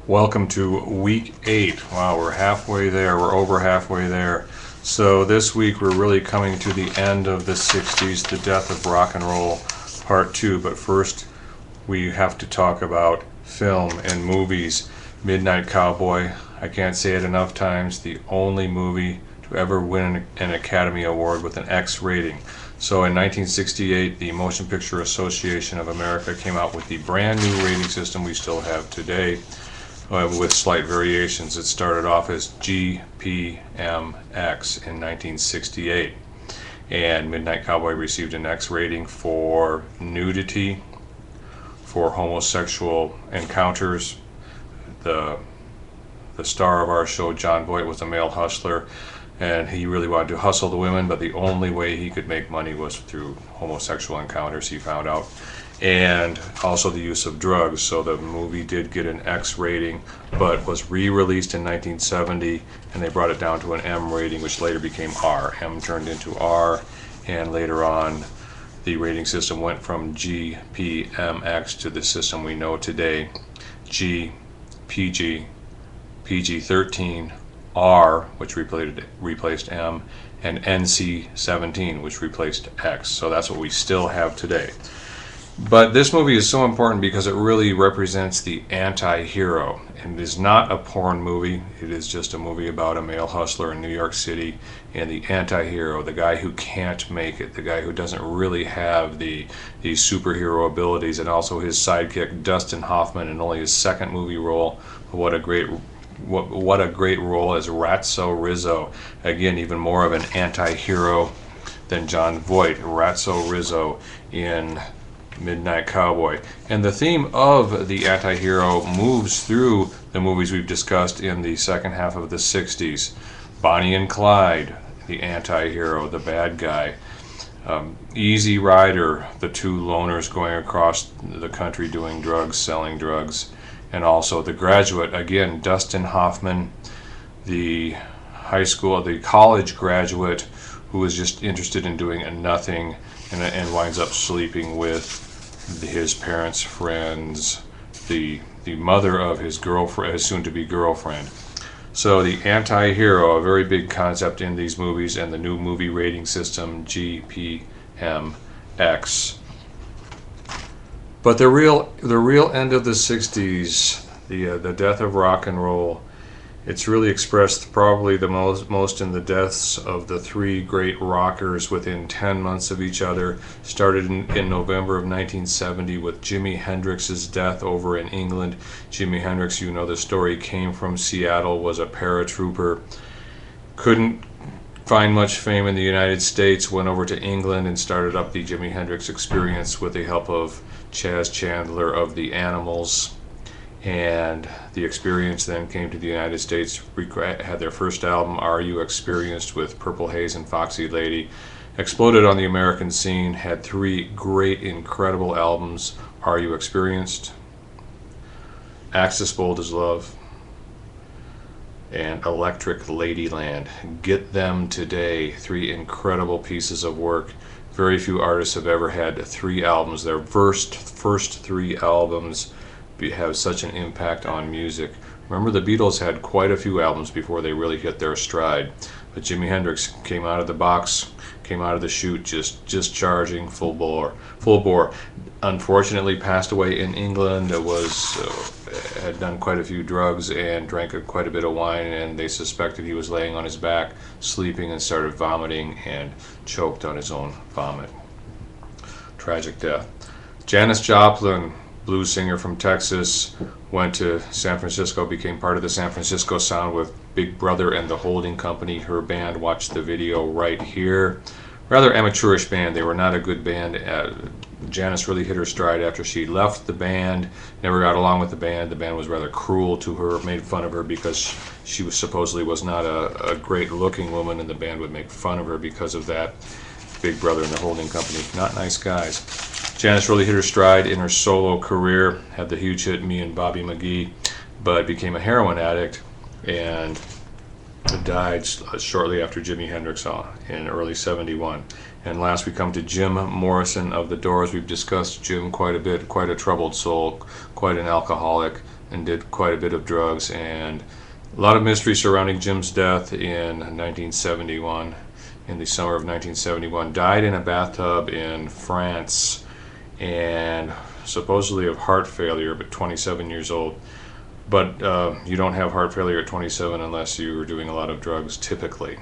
Welcome to week 8. Wow, we're halfway there. We're over halfway there. So this week we're really coming to the end of the 60s, the death of rock and roll, part 2. But first we have to talk about film and movies. Midnight Cowboy, I can't say it enough times, the only movie to ever win an Academy Award with an X rating. So in 1968, the Motion Picture Association of America came out with the brand new rating system we still have today, with slight variations. It started off as GPMX in 1968, and Midnight Cowboy received an X rating for nudity, for homosexual encounters. The star of our show, John Voight, was a male hustler, and he really wanted to hustle the women, but the only way he could make money was through homosexual encounters, he found out, and also the use of drugs. So the movie did get an X rating, but was re-released in 1970, and they brought it down to an M rating, which later became R. M turned into R, and later on the rating system went from GPMX to the system we know today, G, PG, PG-13, R, which replaced M, and NC-17, which replaced X. So that's what we still have today. But this movie is so important because it really represents the anti-hero. And it is not a porn movie. It is just a movie about a male hustler in New York City and the anti-hero, the guy who can't make it, the guy who doesn't really have these superhero abilities, and also his sidekick, Dustin Hoffman, in only his second movie role. What a great role as Ratso Rizzo. Again, even more of an anti-hero than John Voight. Ratso Rizzo in Midnight Cowboy. And the theme of the anti-hero moves through the movies we've discussed in the second half of the 60s. Bonnie and Clyde, the anti-hero, the bad guy. Easy Rider, the two loners going across the country doing drugs, selling drugs. And also The Graduate, again, Dustin Hoffman, the college graduate who is just interested in doing nothing and winds up sleeping with his parents' friends, the mother of his girlfriend, his soon-to-be girlfriend. So the anti-hero, a very big concept in these movies, and the new movie rating system, GPMX. But the real end of the 60s, the death of rock and roll, it's really expressed probably the most in the deaths of the three great rockers within 10 months of each other. Started in November of 1970 with Jimi Hendrix's death over in England. Jimi Hendrix, you know the story, came from Seattle, was a paratrooper, couldn't find much fame in the United States, went over to England and started up the Jimi Hendrix Experience with the help of Chaz Chandler of the Animals. And the Experience then came to the United States, had their first album, Are You Experienced, with Purple Haze and Foxy Lady, exploded on the American scene, had three great, incredible albums, Are You Experienced, Axis Bold as Love, and Electric Ladyland. Get them today. Three incredible pieces of work. Very few artists have ever had three albums. Their first three albums have such an impact on music. Remember, the Beatles had quite a few albums before they really hit their stride. But Jimi Hendrix came out of the box, came out of the chute just charging full bore. Unfortunately passed away in England. Had done quite a few drugs and drank quite a bit of wine, and they suspected he was laying on his back, sleeping, and started vomiting and choked on his own vomit. Tragic death. Janis Joplin, blues singer from Texas, went to San Francisco, became part of the San Francisco sound with Big Brother and the Holding Company. Her band, watch the video right here. Rather amateurish band. They were not a good band. Janis really hit her stride after she left the band, never got along with the band. The band was rather cruel to her, made fun of her because she supposedly was not a great looking woman, and the band would make fun of her because of that. Big Brother and the Holding Company, not nice guys. Janis really hit her stride in her solo career, had the huge hit Me and Bobby McGee, but became a heroin addict and died shortly after Jimi Hendrix in early '71. And last we come to Jim Morrison of The Doors. We've discussed Jim quite a bit, quite a troubled soul, quite an alcoholic, and did quite a bit of drugs, and a lot of mystery surrounding Jim's death in 1971. In the summer of 1971, died in a bathtub in France, and supposedly of heart failure, but 27 years old. But you don't have heart failure at 27 unless you were doing a lot of drugs, typically.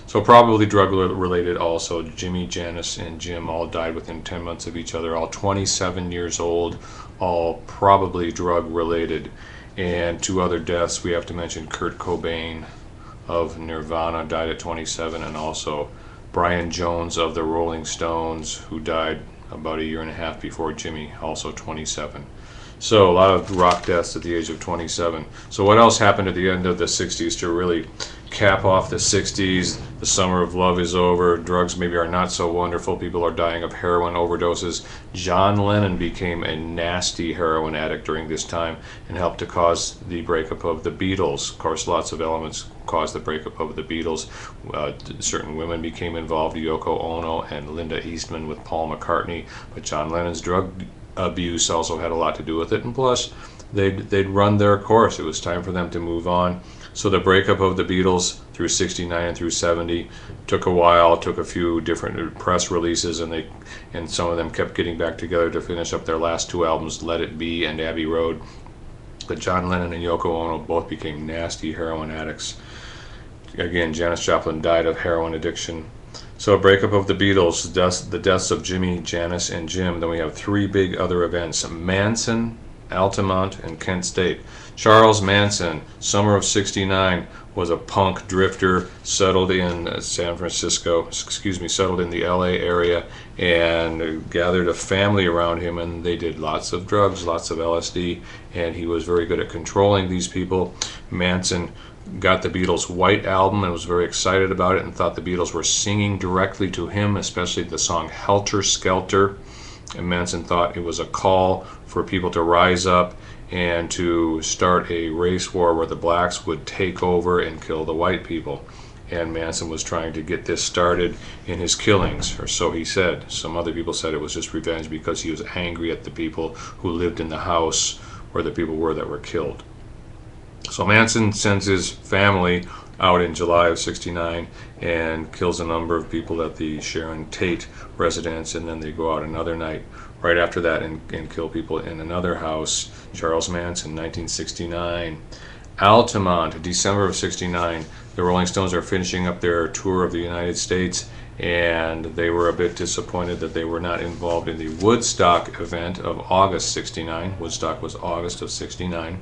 So probably drug related also. Jimmy, Janice, and Jim all died within 10 months of each other, all 27 years old, all probably drug related. And two other deaths, we have to mention Kurt Cobain of Nirvana died at 27, and also Brian Jones of the Rolling Stones, who died about a year and a half before Jimmy, also 27. So a lot of rock deaths at the age of 27. So what else happened at the end of the 60s to really cap off the 60s? The summer of love is over. Drugs maybe are not so wonderful. People are dying of heroin overdoses. John Lennon became a nasty heroin addict during this time and helped to cause the breakup of the Beatles. Of course, lots of elements caused the breakup of the Beatles. Certain women became involved, Yoko Ono and Linda Eastman with Paul McCartney. But John Lennon's drug abuse also had a lot to do with it, and plus they'd run their course. It was time for them to move on. So the breakup of the Beatles through 69 and through 70 took a while, took a few different press releases, and some of them kept getting back together to finish up their last two albums, Let It Be and Abbey Road. But John Lennon and Yoko Ono both became nasty heroin addicts. Again, Janis Joplin died of heroin addiction. So breakup of the Beatles, the deaths of Jimmy, Janice, and Jim. Then we have three big other events: Manson, Altamont, and Kent State. Charles Manson, summer of '69, was a punk drifter, settled in settled in the LA area, and gathered a family around him, and they did lots of drugs, lots of LSD, and he was very good at controlling these people. Manson got the Beatles' White Album and was very excited about it and thought the Beatles were singing directly to him, especially the song Helter Skelter. And Manson thought it was a call for people to rise up and to start a race war where the blacks would take over and kill the white people. And Manson was trying to get this started in his killings, or so he said. Some other people said it was just revenge because he was angry at the people who lived in the house where the people were that were killed. So Manson sends his family out in July of '69 and kills a number of people at the Sharon Tate residence, and then they go out another night right after that and kill people in another house. Charles Manson, 1969. Altamont, December of '69. The Rolling Stones are finishing up their tour of the United States, and they were a bit disappointed that they were not involved in the Woodstock event of August '69. Woodstock was August of '69.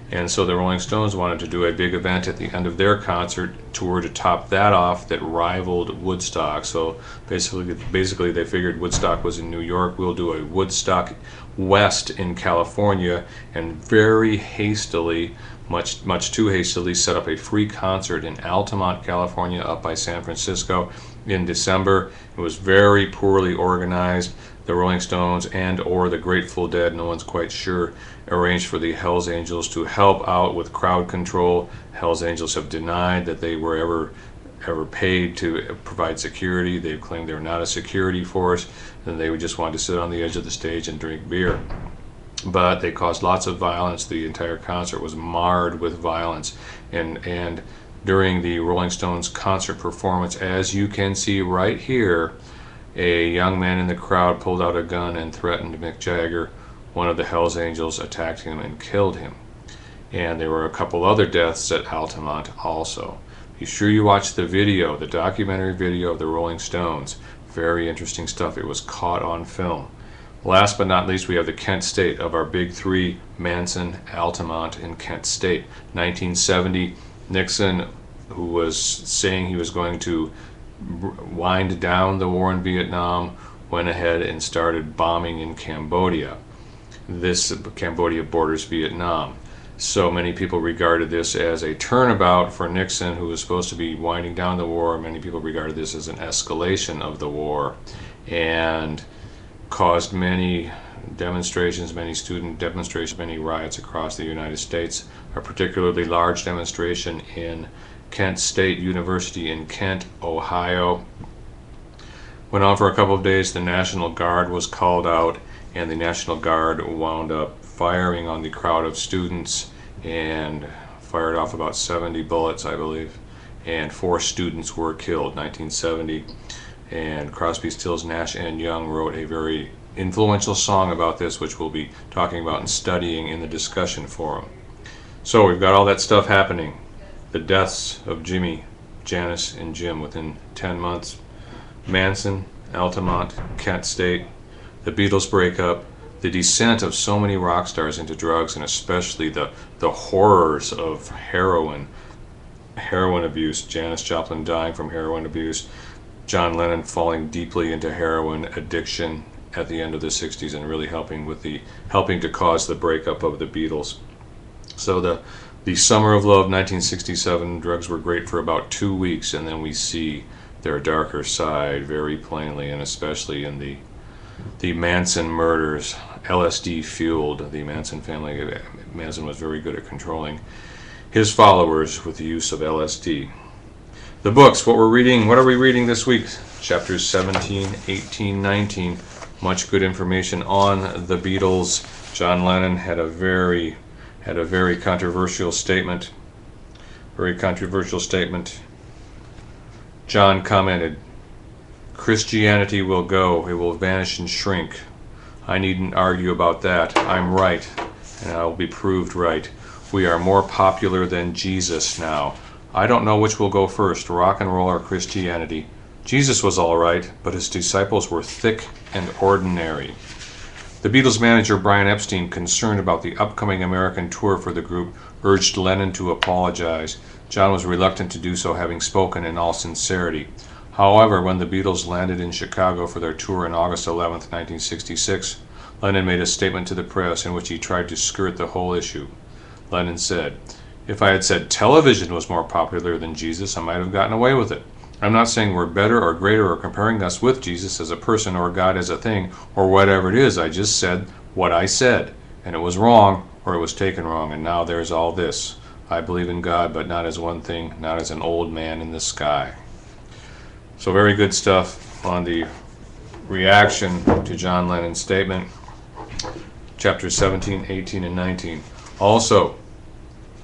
And so the Rolling Stones wanted to do a big event at the end of their concert tour to top that off that rivaled Woodstock. So basically they figured Woodstock was in New York, we'll do a Woodstock West in California, and very hastily, much too hastily, set up a free concert in Altamont, California, up by San Francisco in December. It was very poorly organized. The Rolling Stones and or the Grateful Dead, no one's quite sure, arranged for the Hells Angels to help out with crowd control. Hells Angels have denied that they were ever paid to provide security. They've claimed they're not a security force, and they would just want to sit on the edge of the stage and drink beer. But they caused lots of violence. The entire concert was marred with violence, and during the Rolling Stones concert performance, as you can see right here, a young man in the crowd pulled out a gun and threatened Mick Jagger. One of the Hells Angels attacked him and killed him. And there were a couple other deaths at Altamont also. Be sure you watch the video, the documentary video of the Rolling Stones. Very interesting stuff. It was caught on film. Last but not least, we have the Kent State of our big three: Manson, Altamont, and Kent State. 1970, Nixon, who was saying he was going to wind down the war in Vietnam, went ahead and started bombing in Cambodia. Cambodia borders Vietnam. So many people regarded this as a turnabout for Nixon, who was supposed to be winding down the war. Many people regarded this as an escalation of the war, and caused many demonstrations, many student demonstrations, many riots across the United States. A particularly large demonstration in Kent State University in Kent, Ohio. Went on for a couple of days. The National Guard was called out, and the National Guard wound up firing on the crowd of students and fired off about 70 bullets, I believe, and 4 students were killed, 1970. And Crosby, Stills, Nash and Young wrote a very influential song about this, which we'll be talking about and studying in the discussion forum. So we've got all that stuff happening. The deaths of Jimmy, Janice, and Jim within 10 months. Manson, Altamont, Kent State, the Beatles breakup, the descent of so many rock stars into drugs, and especially the horrors of heroin abuse. Janis Joplin dying from heroin abuse. John Lennon falling deeply into heroin addiction at the end of the 60s and really helping to cause the breakup of the Beatles. So the summer of love, 1967, drugs were great for about 2 weeks, and then we see their darker side very plainly, and especially in the Manson murders, LSD fueled. The Manson family, Manson was very good at controlling his followers with the use of LSD. The books, what are we reading this week? Chapters 17, 18, 19. Much good information on the Beatles. John Lennon had a very controversial statement. John commented, "Christianity will go, it will vanish and shrink. I needn't argue about that. I'm right, and I will be proved right. We are more popular than Jesus now. I don't know which will go first, rock and roll or Christianity. Jesus was all right, but his disciples were thick and ordinary." The Beatles manager Brian Epstein, concerned about the upcoming American tour for the group, urged Lennon to apologize. John was reluctant to do so, having spoken in all sincerity. However, when the Beatles landed in Chicago for their tour on August 11, 1966, Lennon made a statement to the press in which he tried to skirt the whole issue. Lennon said, "If I had said television was more popular than Jesus, I might have gotten away with it. I'm not saying we're better or greater or comparing us with Jesus as a person or God as a thing or whatever it is. I just said what I said, and it was wrong or it was taken wrong, and now there's all this. I believe in God, but not as one thing, not as an old man in the sky." So very good stuff on the reaction to John Lennon's statement. Chapters 17, 18, and 19. Also,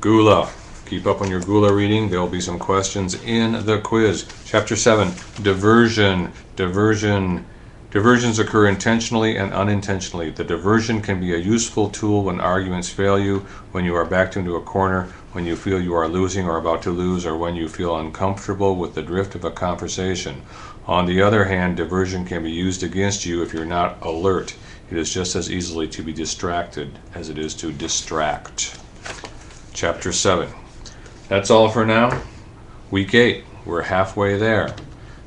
Gula. Keep up on your Gula reading. There will be some questions in the quiz. Chapter 7, diversion. Diversions occur intentionally and unintentionally. The diversion can be a useful tool when arguments fail you, when you are backed into a corner, when you feel you are losing or about to lose, or when you feel uncomfortable with the drift of a conversation. On the other hand, diversion can be used against you if you're not alert. It is just as easily to be distracted as it is to distract. Chapter 7. That's all for now. Week 8. We're halfway there.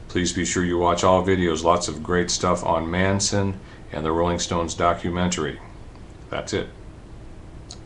Please be sure you watch all videos. Lots of great stuff on Manson and the Rolling Stones documentary. That's it.